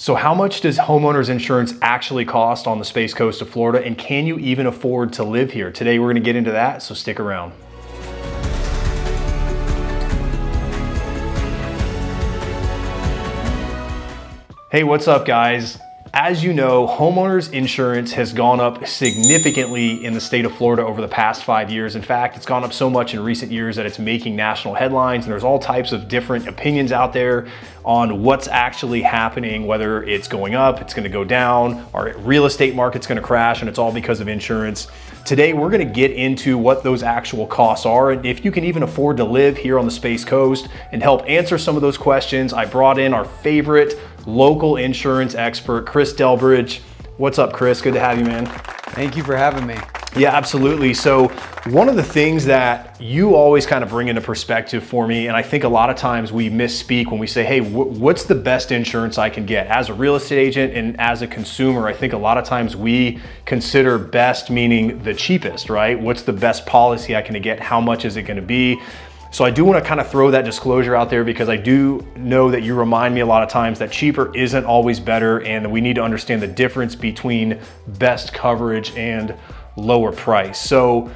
So how much does homeowners insurance actually cost on the Space Coast of Florida, and can you even afford to live here? Today we're going to get into that, so stick around. Hey, what's up guys? As you know, homeowners insurance has gone up significantly in the state of Florida over the past 5 years. In fact, it's gone up so much in recent years that it's making national headlines, and there's all types of different opinions out there on what's actually happening, whether it's going up, it's gonna go down, or real estate market's gonna crash, and it's all because of insurance. Today, we're gonna get into what those actual costs are, and if you can even afford to live here on the Space Coast. And help answer some of those questions, I brought in our favorite local insurance expert, Chris Delbridge. What's up, Chris? Good to have you, man. Thank you for having me. Yeah, absolutely. So one of the things that you always kind of bring into perspective for me, and I think a lot of times we misspeak when we say, hey, what's the best insurance I can get? As a real estate agent and as a consumer, I think a lot of times we consider best meaning the cheapest, right? What's the best policy I can get? How much is it going to be? So I do want to kind of throw that disclosure out there, because I do know that you remind me a lot of times that cheaper isn't always better, and we need to understand the difference between best coverage and lower price. So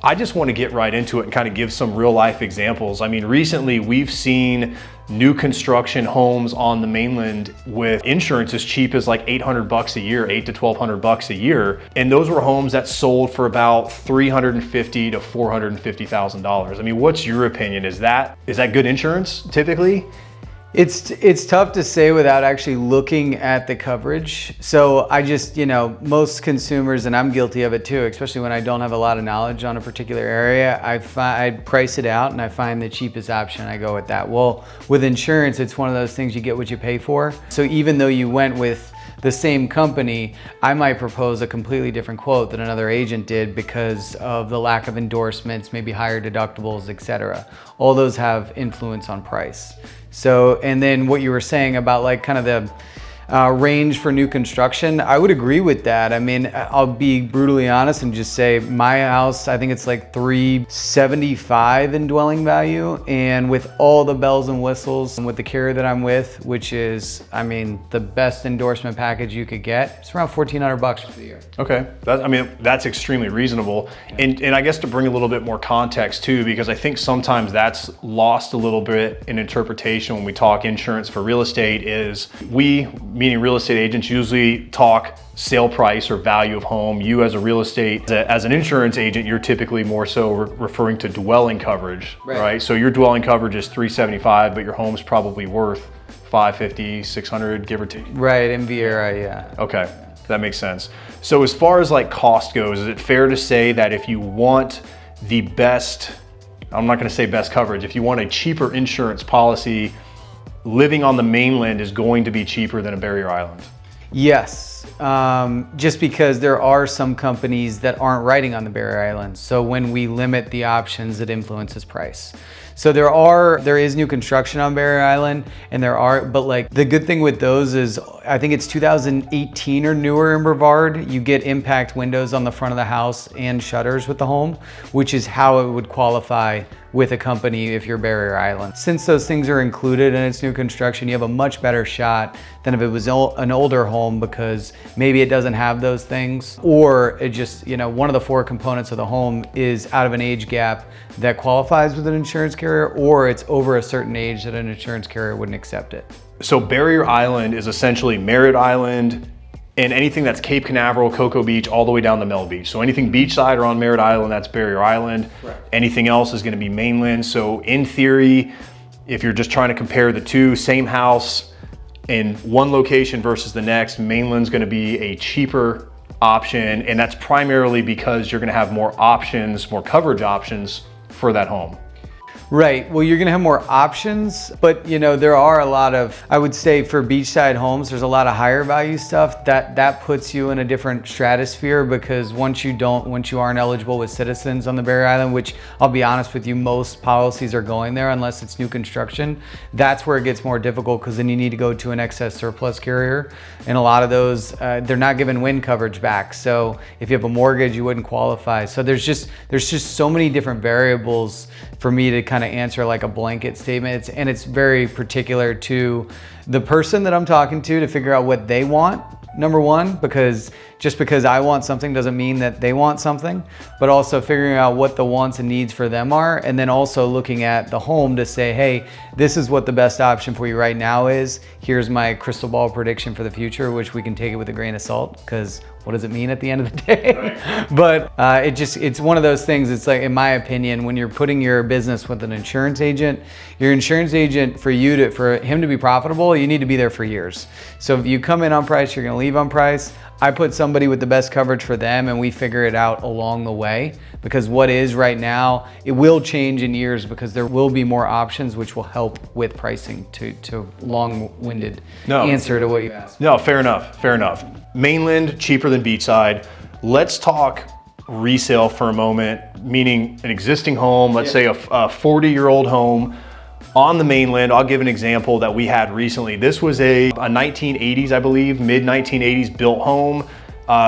I just want to get right into it and kind of give some real life examples. I mean, recently we've seen new construction homes on the mainland with insurance as cheap as like $800 a year, $800 to $1,200 a year. And those were homes that sold for about $350,000 to $450,000. I mean, what's your opinion? Is that good insurance typically? It's tough to say without actually looking at the coverage. So I just, most consumers, and I'm guilty of it too, especially when I don't have a lot of knowledge on a particular area, I price it out and I find the cheapest option. I go with that. Well, with insurance, it's one of those things you get what you pay for. So even though you went with the same company, I might propose a completely different quote than another agent did because of the lack of endorsements, maybe higher deductibles, etc. All those have influence on price. So, and then what you were saying about like kind of the range for new construction, I would agree with that. I mean, I'll be brutally honest and just say my house, I think it's like $375 in dwelling value, and with all the bells and whistles and with the carrier that I'm with, which is, I mean, the best endorsement package you could get, it's around $1,400 for the year. Okay, that's extremely reasonable. And I guess to bring a little bit more context too, because I think sometimes that's lost a little bit in interpretation when we talk insurance for real estate, is meaning real estate agents, usually talk sale price or value of home. You as a real estate, as an insurance agent, you're typically more so referring to dwelling coverage, right? So your dwelling coverage is $375, but your home's probably worth $550, $600, give or take. Right, in Viera, yeah. Okay, that makes sense. So as far as like cost goes, is it fair to say that if you want the best, I'm not gonna say best coverage, if you want a cheaper insurance policy, living on the mainland is going to be cheaper than a barrier island? Yes, just because there are some companies that aren't writing on the barrier islands. So when we limit the options, it influences price. So there is new construction on Barrier Island, and but like the good thing with those is, I think it's 2018 or newer in Brevard, you get impact windows on the front of the house and shutters with the home, which is how it would qualify with a company if you're Barrier Island. Since those things are included and it's new construction, you have a much better shot than if it was an older home, because maybe it doesn't have those things, or it just, one of the 4 components of the home is out of an age gap that qualifies with an insurance carrier, or it's over a certain age that an insurance carrier wouldn't accept it. So Barrier Island is essentially Merritt Island and anything that's Cape Canaveral, Cocoa Beach, all the way down to Mel Beach. So anything beachside or on Merritt Island, that's Barrier Island. Right. Anything else is gonna be mainland. So in theory, if you're just trying to compare the two, same house in one location versus the next, mainland's gonna be a cheaper option, and that's primarily because you're gonna have more options, more coverage options for that home. Right, well, you're gonna have more options, but there are a lot of, I would say for beachside homes, there's a lot of higher value stuff that puts you in a different stratosphere, because once you aren't eligible with Citizens on the Barrier Island, which I'll be honest with you, most policies are going there unless it's new construction, that's where it gets more difficult, because then you need to go to an excess surplus carrier. And a lot of those, they're not giving wind coverage back. So if you have a mortgage, you wouldn't qualify. So there's just so many different variables for me to kind kind of answer like a blanket statement. It's very particular to the person that I'm talking to figure out what they want, number one, because just because I want something doesn't mean that they want something, but also figuring out what the wants and needs for them are, and then also looking at the home to say, hey, this is what the best option for you right now is. Here's my crystal ball prediction for the future, which we can take it with a grain of salt, because what does it mean at the end of the day? Right. But it's one of those things. It's like, in my opinion, when you're putting your business with an insurance agent, your insurance agent, for him to be profitable, you need to be there for years. So if you come in on price, you're gonna leave on price. I put somebody with the best coverage for them, and we figure it out along the way, because what is right now, it will change in years, because there will be more options which will help with pricing, to long-winded answer to what you asked. No, fair enough, fair enough. Mainland, cheaper than Beachside. Let's talk resale for a moment, meaning an existing home, let's say a 40-year-old home on the mainland. I'll give an example that we had recently. This was a 1980s, I believe, mid-1980s built home.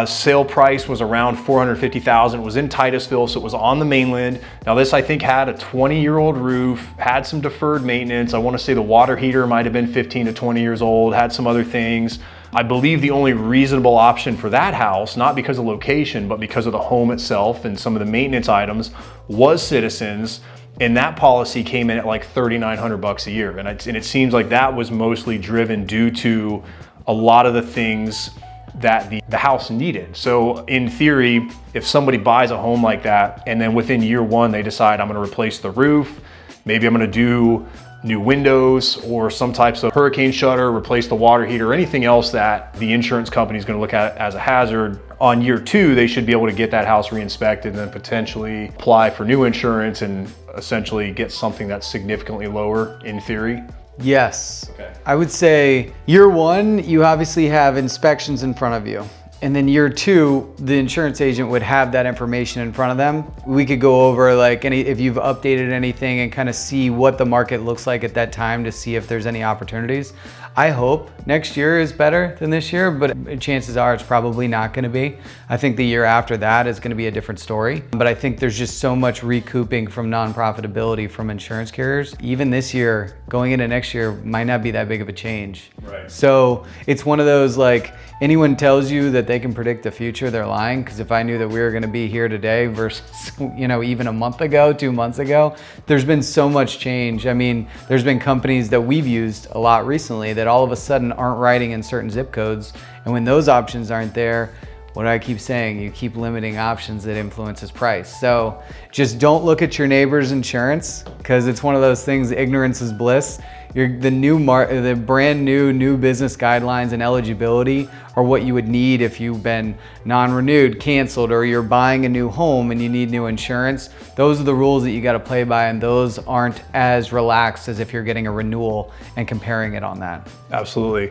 Sale price was around $450,000. It was in Titusville, so it was on the mainland. Now this, I think, had a 20-year-old roof, had some deferred maintenance. I want to say the water heater might have been 15 to 20 years old, had some other things. I believe the only reasonable option for that house, not because of location, but because of the home itself and some of the maintenance items, was Citizens. And that policy came in at like $3,900 a year. And it seems like that was mostly driven due to a lot of the things that the house needed. So in theory, if somebody buys a home like that, and then within year one, they decide, I'm gonna replace the roof, maybe I'm gonna do new windows or some types of hurricane shutter, replace the water heater, anything else that the insurance company is going to look at as a hazard. On year two, they should be able to get that house re-inspected and then potentially apply for new insurance and essentially get something that's significantly lower in theory. Yes. Okay. I would say year one, you obviously have inspections in front of you. And then year two, the insurance agent would have that information in front of them. We could go over like if you've updated anything and kind of see what the market looks like at that time to see if there's any opportunities. I hope next year is better than this year, but chances are it's probably not gonna be. I think the year after that is gonna be a different story. But I think there's just so much recouping from non-profitability from insurance carriers. Even this year, going into next year, might not be that big of a change. Right. So it's one of those, like, anyone tells you that they can predict the future, they're lying. Because if I knew that we were gonna be here today versus, even a month ago, 2 months ago, there's been so much change. I mean, there's been companies that we've used a lot recently that all of a sudden aren't writing in certain zip codes. And when those options aren't there, what do I keep saying? You keep limiting options that influences price. So just don't look at your neighbor's insurance, because it's one of those things, ignorance is bliss. The brand new business guidelines and eligibility are what you would need if you've been non-renewed, canceled, or you're buying a new home and you need new insurance. Those are the rules that you got to play by, and those aren't as relaxed as if you're getting a renewal and comparing it on that. Absolutely.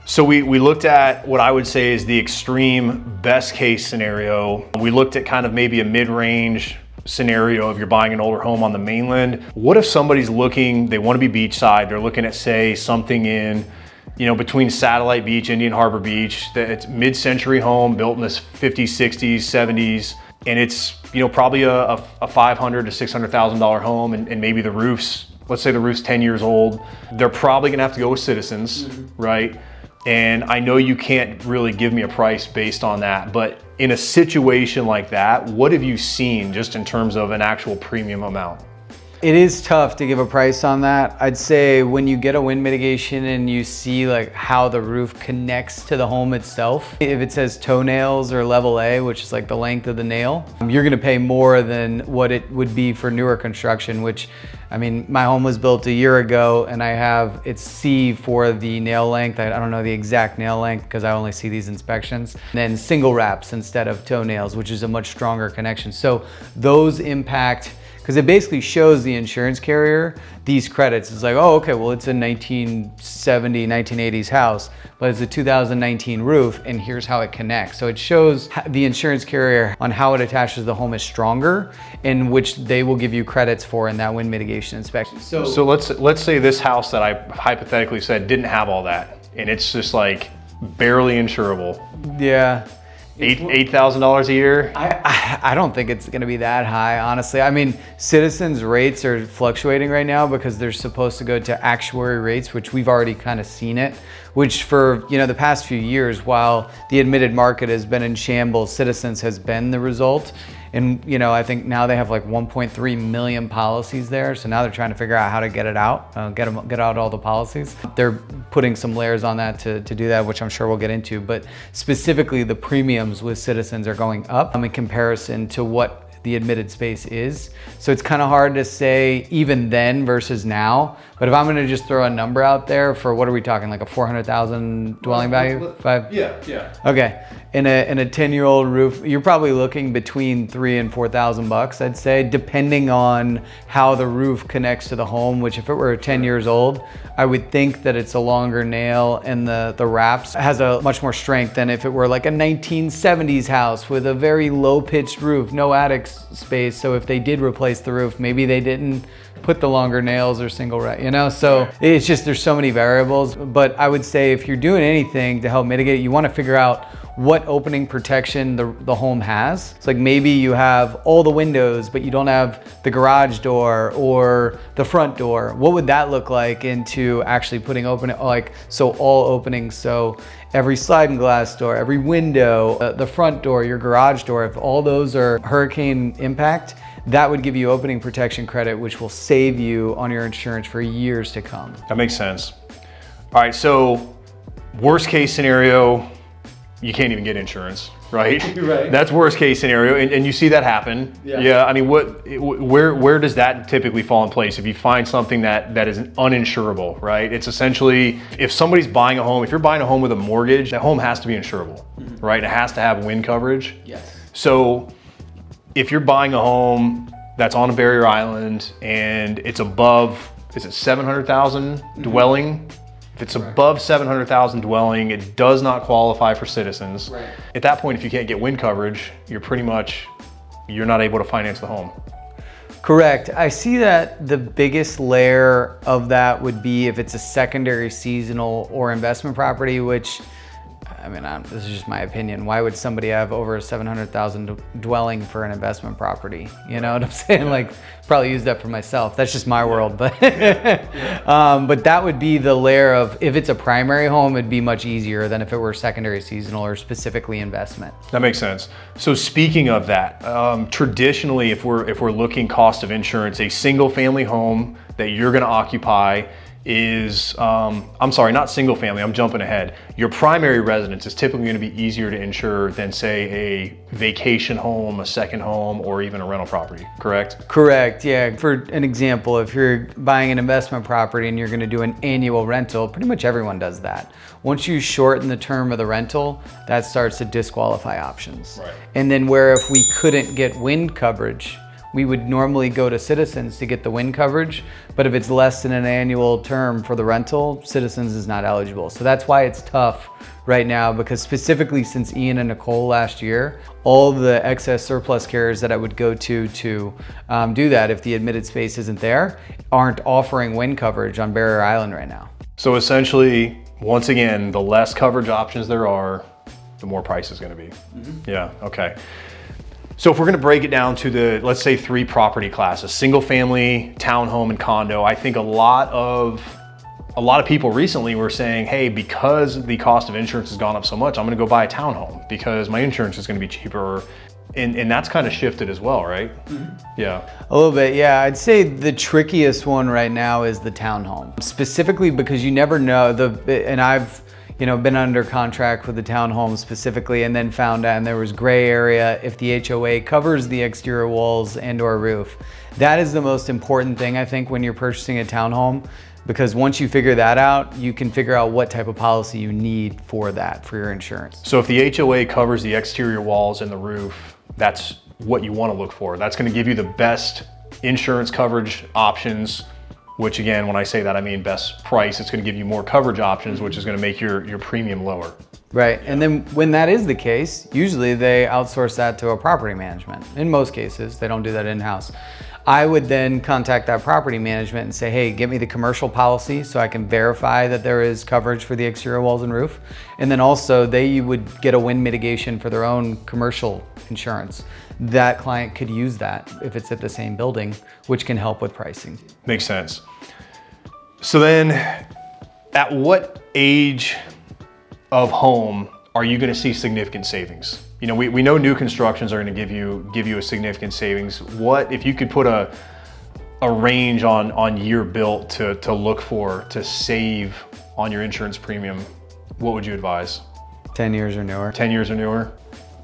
So we looked at what I would say is the extreme best case scenario. We looked at kind of maybe a mid-range scenario if you're buying an older home on the mainland. What if somebody's looking, they want to be beachside, they're looking at, say, something in, between Satellite Beach, Indian Harbor Beach, that it's mid-century home built in the 50s, 60s, 70s, and it's, probably a $500,000 to $600,000 home, and maybe the roof's, let's say the roof's 10 years old. They're probably gonna have to go with Citizens, right? And I know you can't really give me a price based on that, but in a situation like that, what have you seen just in terms of an actual premium amount? It is tough to give a price on that. I'd say when you get a wind mitigation and you see like how the roof connects to the home itself, if it says toenails or level A, which is like the length of the nail, you're gonna pay more than what it would be for newer construction, which, I mean, my home was built a year ago and it's C for the nail length. I don't know the exact nail length because I only see these inspections. And then single wraps instead of toenails, which is a much stronger connection. So those impact, because it basically shows the insurance carrier these credits. It's like, oh, okay, well, it's a 1970, 1980s house, but it's a 2019 roof, and here's how it connects. So it shows the insurance carrier on how it attaches the home is stronger, in which they will give you credits for in that wind mitigation inspection. So let's say this house that I hypothetically said didn't have all that, and it's just like barely insurable. Yeah. $8,000 a year? I don't think it's going to be that high, honestly. I mean, Citizens rates are fluctuating right now because they're supposed to go to actuary rates, which we've already kind of seen it, which for, the past few years, while the admitted market has been in shambles, Citizens has been the result. And, I think now they have like 1.3 million policies there. So now they're trying to figure out how to get it out, get out all the policies. They're putting some layers on that to do that, which I'm sure we'll get into. But specifically, the premiums with Citizens are going up in comparison to what the admitted space is. So it's kind of hard to say even then versus now. But if I'm going to just throw a number out there for, what are we talking, like a 400,000 dwelling value? Yeah. Okay. In a 10-year-old roof, you're probably looking between $3,000 and $4,000, I'd say, depending on how the roof connects to the home, which if it were 10 years old, I would think that it's a longer nail and the wraps has a much more strength than if it were like a 1970s house with a very low-pitched roof, no attic space. So if they did replace the roof, maybe they didn't put the longer nails or single rack, So it's just, there's so many variables. But I would say if you're doing anything to help mitigate, you want to figure out what opening protection the home has. It's like maybe you have all the windows, but you don't have the garage door or the front door. What would that look like into actually putting all openings? So every sliding glass door, every window, the front door, your garage door, if all those are hurricane impact, that would give you opening protection credit, which will save you on your insurance for years to come. That makes sense. All right, so worst case scenario, you can't even get insurance, right? Right. That's worst case scenario, and you see that happen. Yeah. I mean, where does that typically fall in place? If you find something that is uninsurable, right? It's essentially, if somebody's buying a home, if you're buying a home with a mortgage, that home has to be insurable, right? It has to have wind coverage. Yes. So if you're buying a home that's on a barrier island and it's above, is it 700,000 dwelling? If it's above 700,000 dwelling, it does not qualify for Citizens. Right. At that point, if you can't get wind coverage, you're not able to finance the home. Correct. I see that the biggest layer of that would be if it's a secondary seasonal or investment property, which, I mean, this is just my opinion. Why would somebody have over a 700,000 dwelling for an investment property? You know what I'm saying? Like, probably use that for myself. That's just my world, but but that would be the layer of, if it's a primary home, it'd be much easier than if it were secondary seasonal or specifically investment. That makes sense. So speaking of that, traditionally, if we're looking cost of insurance, a single family home that you're going to occupy is, I'm sorry, not single family, I'm jumping ahead. Your primary residence is typically going to be easier to insure than, say, a vacation home, a second home, or even a rental property, correct? Correct, yeah. For an example, if you're buying an investment property and you're going to do an annual rental, pretty much everyone does that. Once you shorten the term of the rental, that starts to disqualify options. Right. And then where if we couldn't get wind coverage, we would normally go to Citizens to get the wind coverage, but if it's less than an annual term for the rental, Citizens is not eligible. So that's why it's tough right now, because specifically since Ian and Nicole last year, all the excess surplus carriers that I would go to do that if the admitted space isn't there, aren't offering wind coverage on Barrier Island right now. So essentially, once again, the less coverage options there are, the more price is going to be. Yeah, okay. So if we're going to break it down to the, let's say, 3 property classes, single family, townhome, and condo, I think a lot of people recently were saying, hey, because the cost of insurance has gone up so much, I'm going to go buy a townhome because my insurance is going to be cheaper. And that's kind of shifted as well, right? Yeah. A little bit, yeah. I'd say the trickiest one right now is the townhome, specifically because you never know and I've been under contract with the townhome specifically, and then found out there was gray area if the HOA covers the exterior walls and or roof. That is the most important thing, I think, when you're purchasing a townhome, because once you figure that out, you can figure out what type of policy you need for your insurance. So if the HOA covers the exterior walls and the roof, that's what you want to look for. That's going to give you the best insurance coverage options, which again, when I say that, I mean best price. It's going to give you more coverage options, which is going to make your premium lower. Right, and then when that is the case, usually they outsource that to a property management. In most cases, they don't do that in-house. I would then contact that property management and say, hey, get me the commercial policy so I can verify that there is coverage for the exterior walls and roof. And then also they would get a wind mitigation for their own commercial insurance. That client could use that if it's at the same building, which can help with pricing. Makes sense. So then at what age of home are you going to see significant savings? You know, we know new constructions are going to give you a significant savings. What if you could put a range on year built to look for to save on your insurance premium? What would you advise? 10 years or newer. 10 years or newer.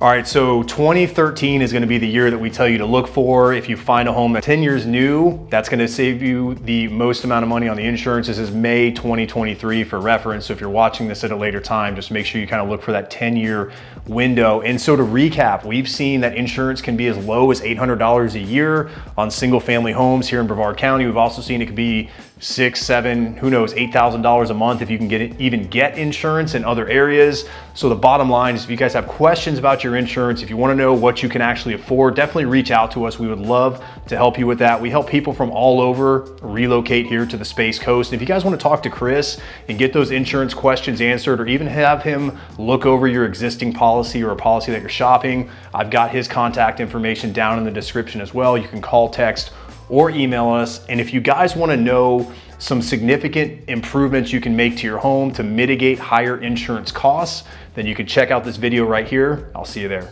All right, so 2013 is going to be the year that we tell you to look for. If you find a home that's 10 years new, that's going to save you the most amount of money on the insurance. This is May 2023 for reference. So if you're watching this at a later time, just make sure you kind of look for that 10-year window. And so to recap, we've seen that insurance can be as low as $800 a year on single family homes here in Brevard County. We've also seen it could be $6,000, $7,000, who knows, $8,000 a month if you can even get insurance in other areas. So the bottom line is, if you guys have questions about your insurance, if you want to know what you can actually afford, definitely reach out to us. We would love to help you with that. We help people from all over relocate here to the Space Coast. And if you guys want to talk to Chris and get those insurance questions answered, or even have him look over your existing policy or a policy that you're shopping, I've got his contact information down in the description as well. You can call, text, or email us. And if you guys want to know some significant improvements you can make to your home to mitigate higher insurance costs, then you can check out this video right here. I'll see you there.